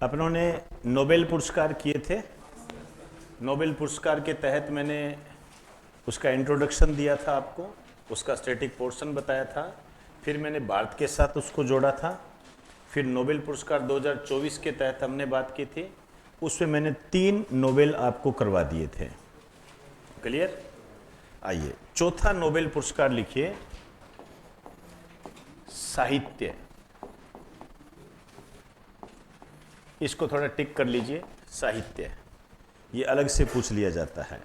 अपनों ने नोबेल पुरस्कार किए थे। नोबेल पुरस्कार के तहत मैंने उसका इंट्रोडक्शन दिया था आपको, उसका स्टैटिक पोर्शन बताया था, फिर मैंने भारत के साथ उसको जोड़ा था। फिर नोबेल पुरस्कार 2024 के तहत हमने बात की थी, उसमें मैंने 3 नोबेल आपको करवा दिए थे। क्लियर? आइए चौथा नोबेल पुरस्कार लिखिए, साहित्य। इसको थोड़ा टिक कर लीजिए, साहित्य। ये अलग से पूछ लिया जाता है।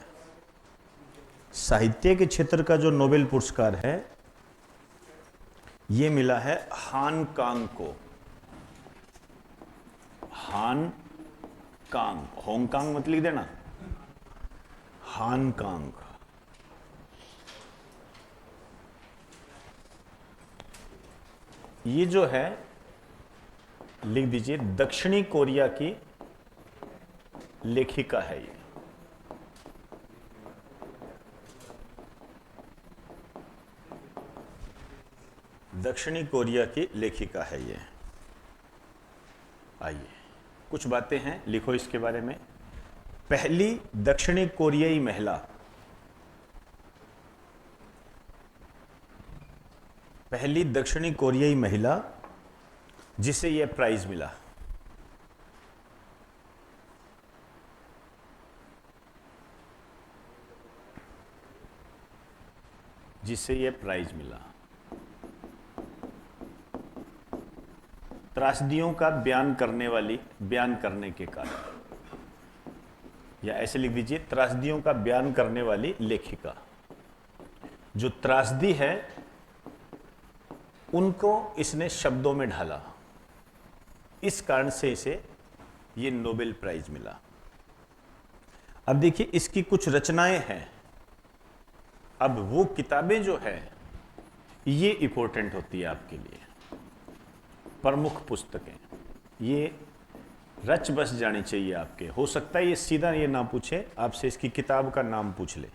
साहित्य के क्षेत्र का जो नोबेल पुरस्कार है ये मिला है हान कांग को। हान कांग, होंगकांग मत लिख देना, हान कांग। ये जो है लिख दीजिए, दक्षिणी कोरिया की लेखिका है ये। दक्षिणी कोरिया की लेखिका है ये। आइए कुछ बातें हैं, लिखो इसके बारे में। पहली दक्षिणी कोरियाई महिला, पहली दक्षिणी कोरियाई महिला जिसे यह प्राइज मिला। जिसे यह प्राइज मिला, त्रासदियों का बयान करने वाली, बयान करने के कारण, या ऐसे लिख दीजिए, त्रासदियों का बयान करने वाली लेखिका। जो त्रासदी है उनको इसने शब्दों में ढाला, इस कारण से इसे ये नोबेल प्राइज मिला। अब देखिए इसकी कुछ रचनाएं हैं। अब वो किताबें जो है ये इंपॉर्टेंट होती है आपके लिए, प्रमुख पुस्तकें, ये रच बस जानी चाहिए आपके। हो सकता है ये सीधा ये ना पूछे आपसे, इसकी किताब का नाम पूछ ले,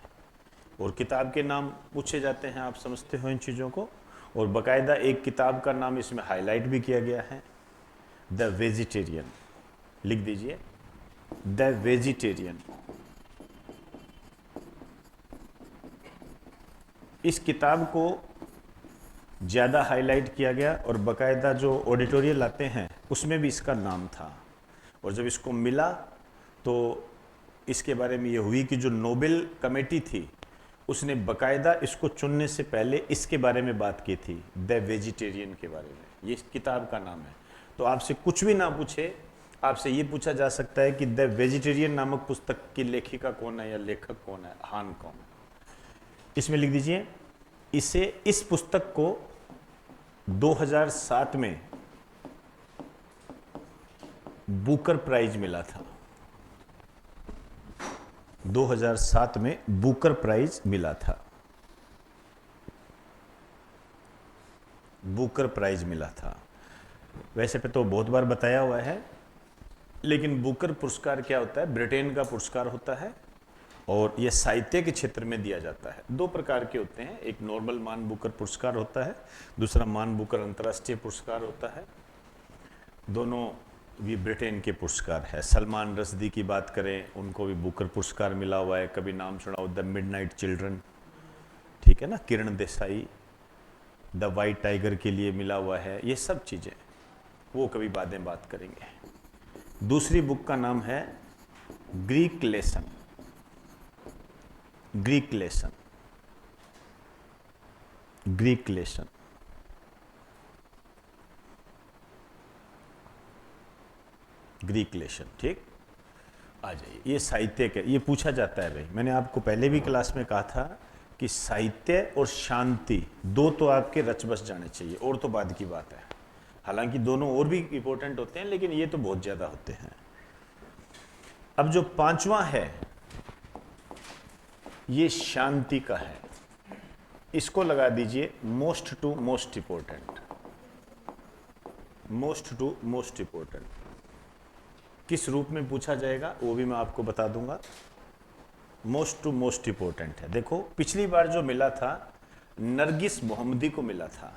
और किताब के नाम पूछे जाते हैं, आप समझते हो इन चीज़ों को। और बाकायदा एक किताब का नाम इसमें हाईलाइट भी किया गया है, द वेजिटेरियन। लिख दीजिए, द वेजिटेरियन। इस किताब को ज़्यादा हाईलाइट किया गया और बाकायदा जो ऑडिटोरियल आते हैं उसमें भी इसका नाम था। और जब इसको मिला तो इसके बारे में ये हुई कि जो नोबेल कमेटी थी उसने बाकायदा इसको चुनने से पहले इसके बारे में बात की थी, द वेजिटेरियन के बारे में। ये इस किताब का नाम है। तो आपसे कुछ भी ना पूछे, आपसे ये पूछा जा सकता है कि द वेजिटेरियन नामक पुस्तक की लेखिका कौन है या लेखक कौन है, हान कौन। इसमें लिख दीजिए, इसे, इस पुस्तक को 2007 में बुकर प्राइज मिला था। 2007 में बुकर प्राइज मिला था। बुकर प्राइज मिला था। वैसे पे तो बहुत बार बताया हुआ है, लेकिन बुकर पुरस्कार क्या होता है, ब्रिटेन का पुरस्कार होता है और यह साहित्य के क्षेत्र में दिया जाता है। 2 प्रकार के होते हैं, एक नॉर्मल मान बुकर पुरस्कार होता है, दूसरा मान बुकर अंतर्राष्ट्रीय पुरस्कार होता है। दोनों भी ब्रिटेन के पुरस्कार है। सलमान रश्दी की बात करें, उनको भी बुकर पुरस्कार मिला हुआ है। कभी नाम सुना हो, द मिडनाइट चिल्ड्रन, ठीक है ना, Kiran Desai, the white tiger के लिए मिला हुआ है। ये सब चीज़ें वो कभी बाद में बात करेंगे। दूसरी बुक का नाम है Greek lesson. Greek lesson, Greek lesson. Greek lesson, ठीक। आ जाइए, ये साहित्य के, ये पूछा जाता है भाई। मैंने आपको पहले भी क्लास में कहा था कि साहित्य और शांति 2 तो आपके रच बस जाने चाहिए, और तो बाद की बात है। हालांकि दोनों और भी इंपॉर्टेंट होते हैं, लेकिन ये तो बहुत ज़्यादा होते हैं। अब जो 5वां है ये शांति का है। इसको लगा दीजिए most to most important. Most to most important किस रूप में पूछा जाएगा वो भी मैं आपको बता दूंगा। मोस्ट टू मोस्ट इंपॉर्टेंट है। देखो पिछली बार जो मिला था नरगिस मोहम्मदी को मिला था,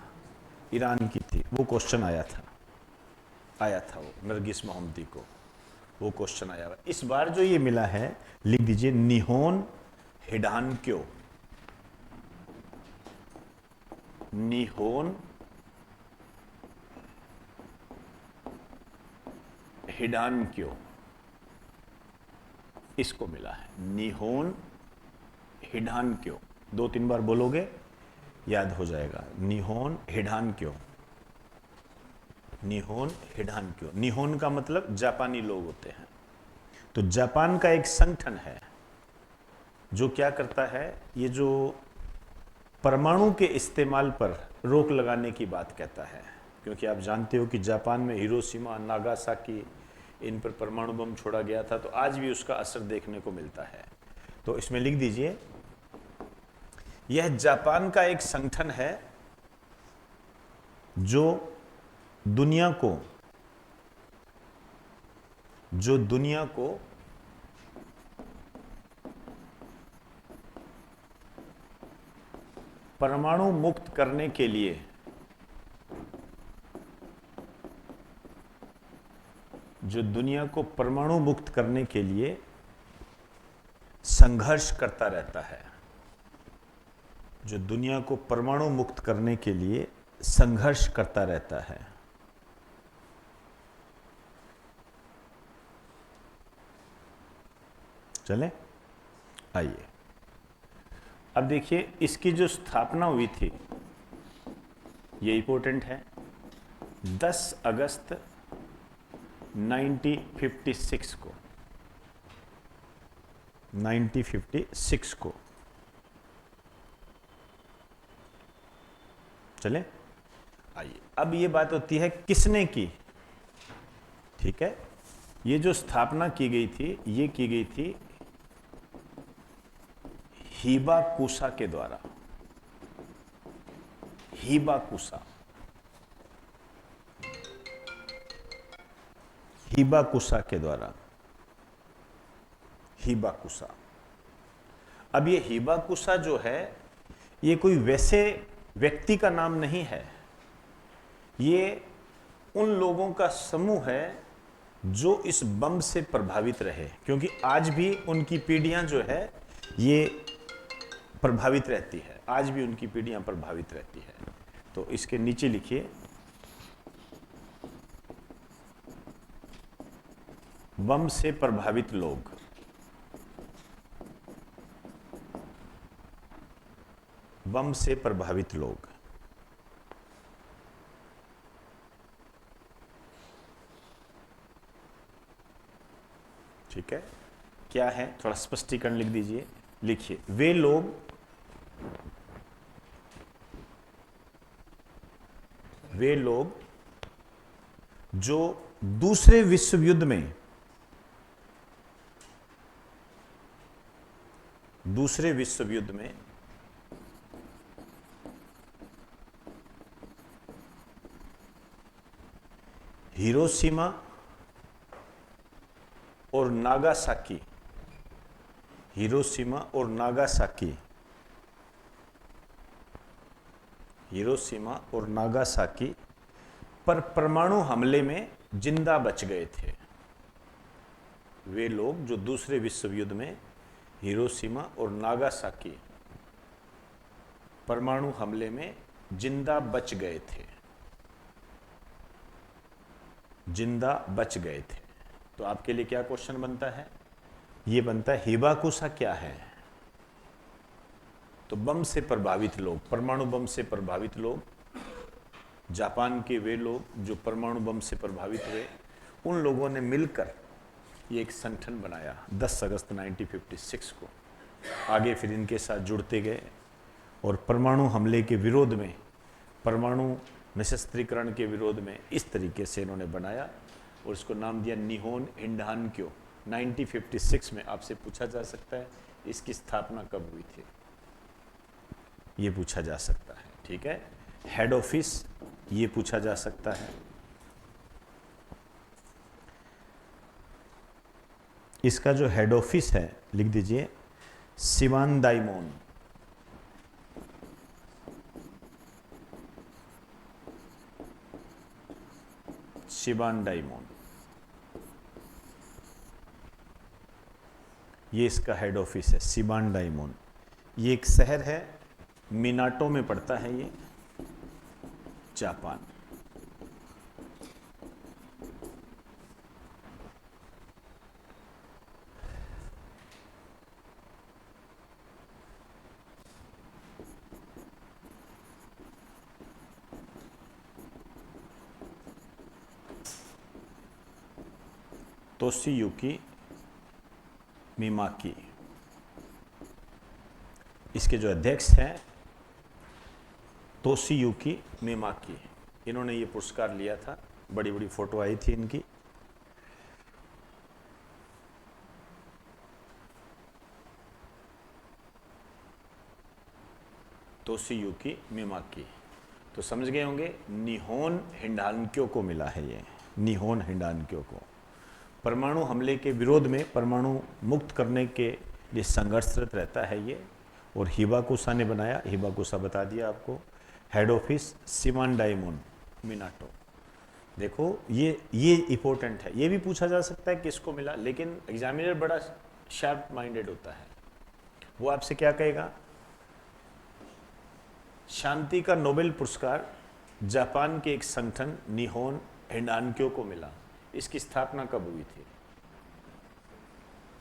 ईरान की थी, वो क्वेश्चन आया था। आया था वो नरगिस मोहम्मदी को, वो क्वेश्चन आया हुआ। इस बार जो ये मिला है, लिख दीजिए निहोन हिडानक्यो। निहोन हिडानक्यो, इसको मिला है निहोन हिडानक्यो। 2-3 बार बोलोगे याद हो जाएगा। निहोन हिडानक्यो, निहोन हिडानक्यो। निहोन का मतलब जापानी लोग होते हैं। तो जापान का एक संगठन है जो क्या करता है, ये जो परमाणु के इस्तेमाल पर रोक लगाने की बात कहता है। क्योंकि आप जानते हो कि जापान में हिरोशिमा, नागासाकी, इन पर परमाणु बम छोड़ा गया था, तो आज भी उसका असर देखने को मिलता है। तो इसमें लिख दीजिए, यह जापान का एक संगठन है जो दुनिया को परमाणु मुक्त करने के लिए संघर्ष करता रहता है। जो दुनिया को परमाणु मुक्त करने के लिए संघर्ष करता रहता है। चले आइए, अब देखिए इसकी जो स्थापना हुई थी, ये इंपॉर्टेंट है, 10 अगस्त 1956 को, 1956 को। चले आइए, अब ये बात होती है किसने की, ठीक है। ये जो स्थापना की गई थी, ये की गई थी हिबाकुसा के द्वारा। हिबाकुसा, हिबाकुसा के द्वारा, हिबाकुसा। अब ये हिबाकुसा जो है, ये कोई वैसे व्यक्ति का नाम नहीं है, ये उन लोगों का समूह है जो इस बम से प्रभावित रहे। क्योंकि आज भी उनकी पीढ़ियां जो है ये प्रभावित रहती है, आज भी उनकी पीढ़ियां प्रभावित रहती है। तो इसके नीचे लिखिए, बम से प्रभावित लोग। बम से प्रभावित लोग, ठीक है। क्या है, थोड़ा स्पष्टीकरण लिख दीजिए। लिखिए, वे लोग जो दूसरे विश्व युद्ध में हिरोशिमा और नागासाकी, हिरोशिमा और नागासाकी पर परमाणु हमले में जिंदा बच गए थे। वे लोग जो दूसरे विश्व युद्ध में हिरोशिमा और नागासाकी परमाणु हमले में जिंदा बच गए थे, जिंदा बच गए थे। तो आपके लिए क्या क्वेश्चन बनता है, ये बनता है हिबाकुसा क्या है। तो बम से प्रभावित लोग, परमाणु बम से प्रभावित लोग, जापान के वे लोग जो परमाणु बम से प्रभावित हुए, उन लोगों ने मिलकर ये एक संगठन बनाया 10 अगस्त 1956 को। आगे फिर इनके साथ जुड़ते गए और परमाणु हमले के विरोध में, परमाणु निशस्त्रीकरण के विरोध में इस तरीके से इन्होंने बनाया और इसको नाम दिया निहोन हिडानक्यो। 1956 में आपसे पूछा जा सकता है इसकी स्थापना कब हुई थी, ये पूछा जा सकता है, ठीक है। हेड ऑफिस ये पूछा जा सकता है। इसका जो हेड ऑफिस है, लिख दीजिए शिवानदाइमोन। शिबान डाइमोन, ये इसका हेड ऑफिस है शिबान डाइमोन। ये एक शहर है, मिनाटो में पड़ता है ये, जापान। तोशियुकी मिमाकी, इसके जो अध्यक्ष हैं तोशियुकी मिमाकी, इन्होंने ये पुरस्कार लिया था। बड़ी बड़ी फोटो आई थी इनकी। तोशियुकी मिमाकी, तो समझ गए होंगे निहोन हिंडानक्यो को मिला है ये, निहोन हिंडानक्यो को। परमाणु हमले के विरोध में, परमाणु मुक्त करने के लिए संघर्षरत रहता है ये। और हिबाकुसा ने बनाया, हिबाकुसा बता दिया आपको। Head office Shiba Daimon, Minato. देखो ये इंपॉर्टेंट है, ये भी पूछा जा सकता है किसको मिला, लेकिन एग्जामिनर बड़ा शार्प माइंडेड होता है। वो आपसे क्या कहेगा, शांति का नोबेल पुरस्कार जापान के एक संगठन निहोन हिंडानक्यो को मिला। इसकी स्थापना कब हुई थी,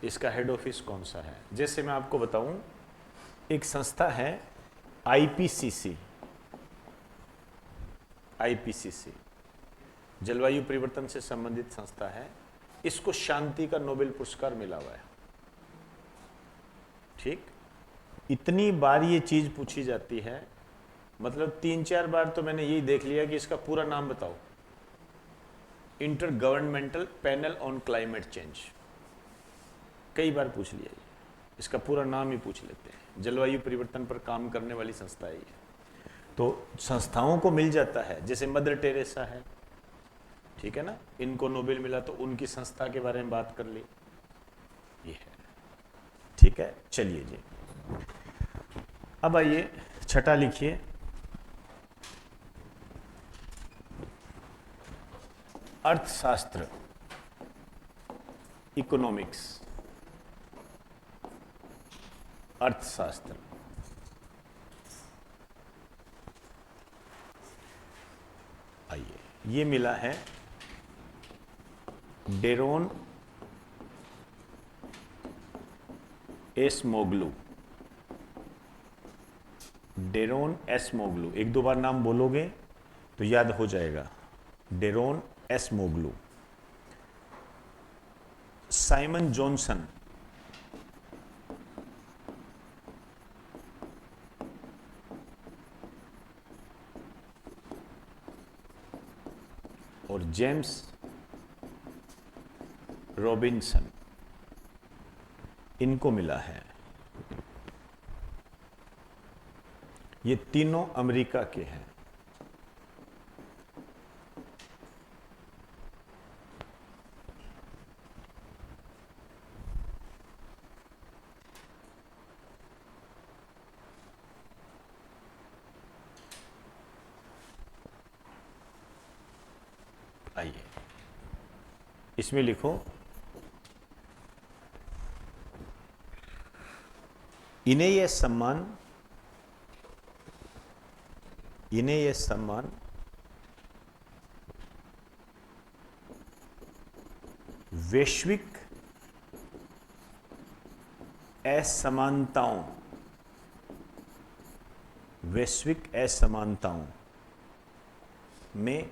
इसका हेड ऑफिस कौन सा है? जैसे मैं आपको बताऊं, एक संस्था है आईपीसीसी, आईपीसीसी जलवायु परिवर्तन से संबंधित संस्था है। इसको शांति का नोबेल पुरस्कार मिला हुआ है। ठीक, इतनी बार ये चीज पूछी जाती है, मतलब 3-4 बार तो मैंने यही देख लिया कि इसका पूरा नाम बताओ। Inter governmental panel on climate change, कई बार पूछ लिया ये, इसका पूरा नाम ही पूछ लेते हैं। जलवायु परिवर्तन पर काम करने वाली संस्था है ये। तो संस्थाओं को मिल जाता है, जैसे मदर टेरेसा है, ठीक है ना, इनको नोबेल मिला तो उनकी संस्था के बारे में बात कर ली, ये है। ठीक है, चलिए जी, अब आइए छठा लिखिए। अर्थशास्त्र, इकोनॉमिक्स, अर्थशास्त्र। आइए, ये मिला है डेरोन एसमोग्लू, डेरोन एसमोग्लू। एक दो बार नाम बोलोगे तो याद हो जाएगा, डेरोन एसमोग्लू। साइमन जॉनसन, और जेम्स रॉबिन्सन, इनको मिला है। ये तीनों अमेरिका के हैं। आइए, इसमें लिखो इन्हें यह सम्मान वैश्विक असमानताओं में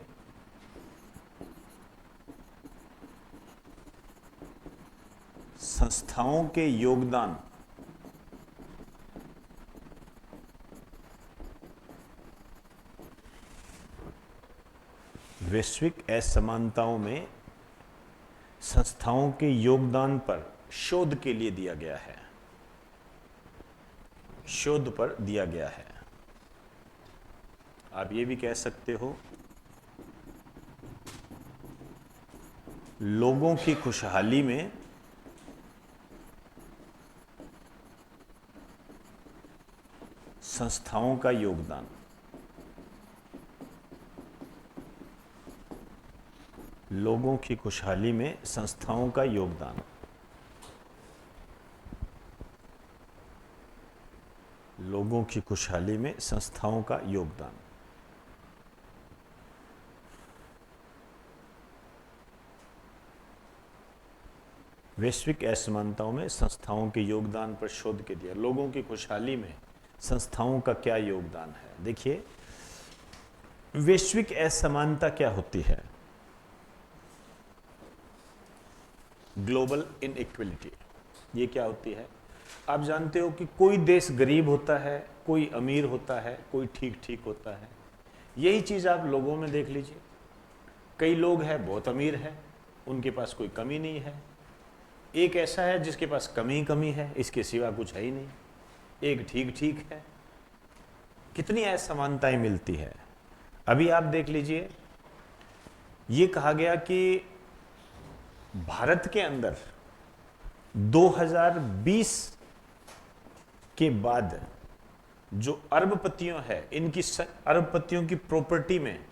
संस्थाओं के योगदान वैश्विक असमानताओं में संस्थाओं के योगदान पर शोध के लिए दिया गया है, शोध पर दिया गया है। आप ये भी कह सकते हो लोगों की खुशहाली में संस्थाओं का योगदान। लोगों की खुशहाली में संस्थाओं का योगदान। लोगों की खुशहाली में संस्थाओं का योगदान। वैश्विक असमानताओं में संस्थाओं के योगदान पर शोध के दिया। लोगों की खुशहाली में संस्थाओं का क्या योगदान है? देखिए, वैश्विक असमानता क्या होती है? ग्लोबल इनइक्वलिटी, ये क्या होती है? आप जानते हो कि कोई देश गरीब होता है, कोई अमीर होता है, कोई ठीक ठीक होता है। यही चीज आप लोगों में देख लीजिए। कई लोग हैं बहुत अमीर हैं, उनके पास कोई कमी नहीं है। एक ऐसा है जिसके पास कमी कमी है, इसके सिवा कुछ है ही नहीं। एक ठीक ठीक है। कितनी असमानताएं मिलती है। अभी आप देख लीजिए, ये कहा गया कि भारत के अंदर 2020 के बाद जो अरबपतियों है, इनकी अरबपतियों की प्रॉपर्टी में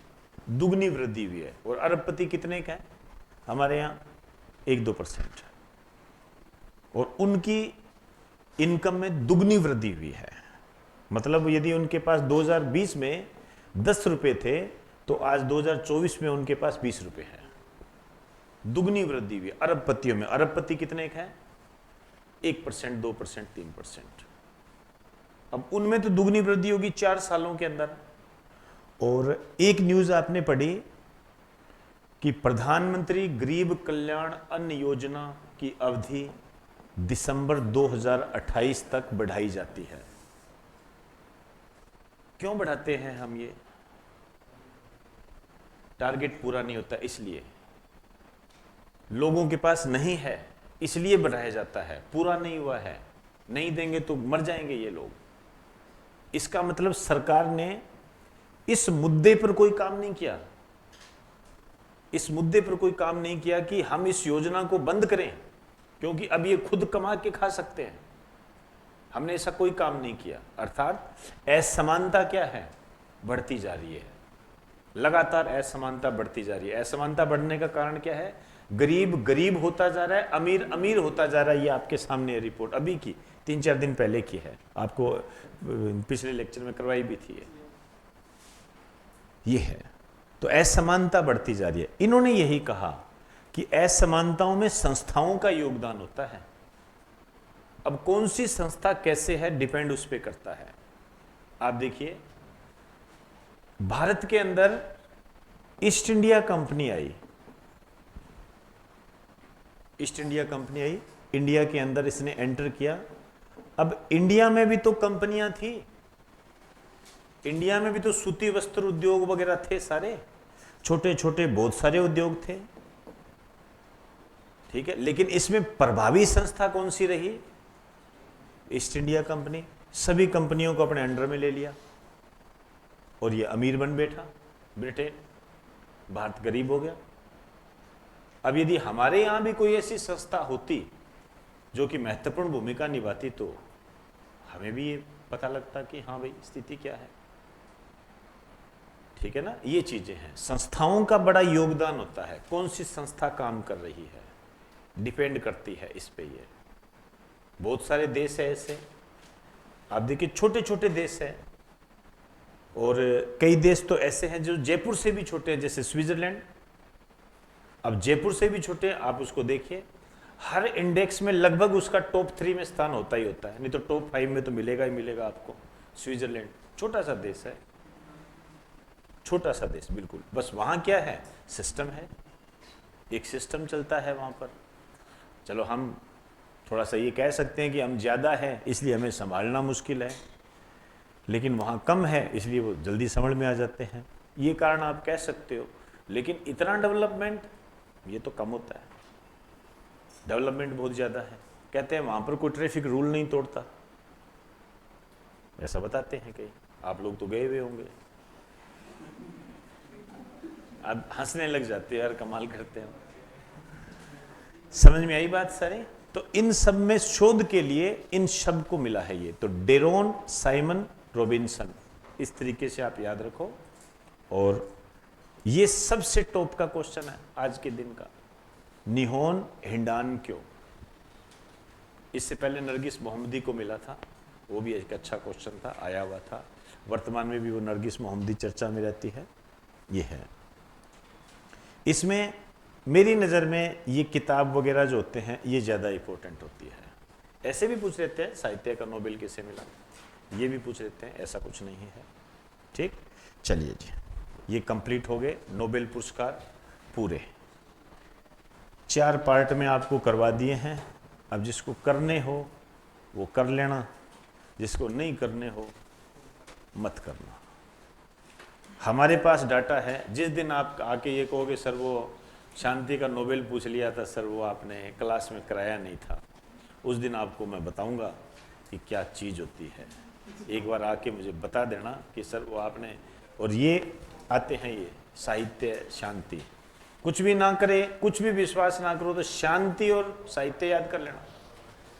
दुगनी वृद्धि हुई है। और अरबपति कितने का है? हमारे यहां 1-2% है। और उनकी इनकम में दुगनी वृद्धि हुई है। मतलब यदि उनके पास 2020 में 10 रुपए थे, तो आज 2024 में उनके पास 20 रुपए है। दुगनी वृद्धि हुई अरबपतियों में। अरबपति कितने का है? 1%, 2%, 3%। अब उनमें तो दुगनी वृद्धि होगी 4 सालों के अंदर। और एक न्यूज आपने पढ़ी कि प्रधानमंत्री गरीब कल्याण अन्न योजना की अवधि दिसंबर 2028 तक बढ़ाई जाती है। क्यों बढ़ाते हैं हम? ये टारगेट पूरा नहीं होता इसलिए, लोगों के पास नहीं है इसलिए बढ़ाया जाता है। पूरा नहीं हुआ है, नहीं देंगे तो मर जाएंगे ये लोग। इसका मतलब सरकार ने इस मुद्दे पर कोई काम नहीं किया। इस मुद्दे पर कोई काम नहीं किया कि हम इस योजना को बंद करें, क्योंकि अब ये खुद कमा के खा सकते हैं। हमने ऐसा कोई काम नहीं किया। अर्थात असमानता क्या है? बढ़ती जा रही है। लगातार असमानता बढ़ती जा रही है। असमानता बढ़ने का कारण क्या है? गरीब गरीब होता जा रहा है, अमीर अमीर होता जा रहा है। ये आपके सामने रिपोर्ट अभी की 3-4 दिन पहले की है, आपको पिछले लेक्चर में करवाई भी थी। ये है, तो असमानता बढ़ती जा रही है। इन्होंने यही कहा कि असमानताओं में संस्थाओं का योगदान होता है। अब कौन सी संस्था कैसे है, डिपेंड उस पर करता है। आप देखिए, भारत के अंदर ईस्ट इंडिया कंपनी आई। ईस्ट इंडिया कंपनी आई, इंडिया के अंदर इसने एंटर किया। अब इंडिया में भी तो कंपनियां थी, इंडिया में भी तो सूती वस्त्र उद्योग वगैरह थे, सारे छोटे छोटे बहुत सारे उद्योग थे, ठीक है। लेकिन इसमें प्रभावी संस्था कौन सी रही? East India company. सभी कंपनियों को अपने अंडर में ले लिया और ये अमीर बन बैठा ब्रिटेन, भारत गरीब हो गया। अब यदि हमारे यहां भी कोई ऐसी संस्था होती जो कि महत्वपूर्ण भूमिका निभाती, तो हमें भी ये पता लगता कि हाँ भाई स्थिति क्या है, ठीक है ना। ये चीजें हैं, संस्थाओं का बड़ा योगदान होता है। कौन सी संस्था काम कर रही है, डिपेंड करती है इस पे। ये बहुत सारे देश है ऐसे, आप देखिए छोटे छोटे देश हैं, और कई देश तो ऐसे हैं जो जयपुर से भी छोटे हैं, जैसे स्विट्जरलैंड। अब जयपुर से भी छोटे, आप उसको देखिए, हर इंडेक्स में लगभग उसका टॉप 3 में स्थान होता ही होता है, नहीं तो टॉप 5 में तो मिलेगा ही मिलेगा आपको। स्विट्जरलैंड छोटा सा देश है, छोटा सा देश बिल्कुल। बस वहां क्या है, सिस्टम है, एक सिस्टम चलता है वहां पर। चलो हम थोड़ा सा ये कह सकते हैं कि हम ज्यादा हैं इसलिए हमें संभालना मुश्किल है, लेकिन वहां कम है इसलिए वो जल्दी समझ में आ जाते हैं। ये कारण आप कह सकते हो, लेकिन इतना डेवलपमेंट ये तो कम होता है। डेवलपमेंट बहुत ज्यादा है। कहते हैं वहां पर कोई ट्रैफिक रूल नहीं तोड़ता, ऐसा बताते हैं कई। आप लोग तो गए हुए होंगे, आप हंसने लग जाते हैं, यार कमाल करते हैं। समझ में आई बात सारी? तो इन सब में शोध के लिए इन शब्द को मिला है ये, तो डेरोन साइमन रॉबिन्सन, इस तरीके से आप याद रखो। और ये सबसे टॉप का क्वेश्चन है आज के दिन का। निहोन हिंडान क्यों? इससे पहले नरगिस मोहम्मदी को मिला था, वो भी एक अच्छा क्वेश्चन था, आया हुआ था। वर्तमान में भी वो नरगिस मोहम्मदी चर्चा में रहती है। ये है, इसमें मेरी नज़र में ये किताब वगैरह जो होते हैं ये ज़्यादा इंपॉर्टेंट होती है। ऐसे भी पूछ लेते हैं साहित्य का नोबेल किसे मिला, ये भी पूछ लेते हैं, ऐसा कुछ नहीं है। ठीक, चलिए जी, ये कंप्लीट हो गए नोबेल पुरस्कार पूरे 4 पार्ट में आपको करवा दिए हैं। अब जिसको करने हो वो कर लेना, जिसको नहीं करने हो मत करना। हमारे पास डाटा है, जिस दिन आप आके ये कहोगे सर वो शांति का नोबेल पूछ लिया था सर, वो आपने क्लास में कराया नहीं था, उस दिन आपको मैं बताऊंगा कि क्या चीज़ होती है। एक बार आके मुझे बता देना कि सर वो आपने, और ये आते हैं ये साहित्य शांति, कुछ भी ना करे, कुछ भी विश्वास ना करो तो शांति और साहित्य याद कर लेना,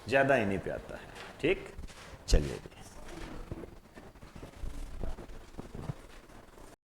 ज़्यादा इन्हीं पे आता है। ठीक, चलिए।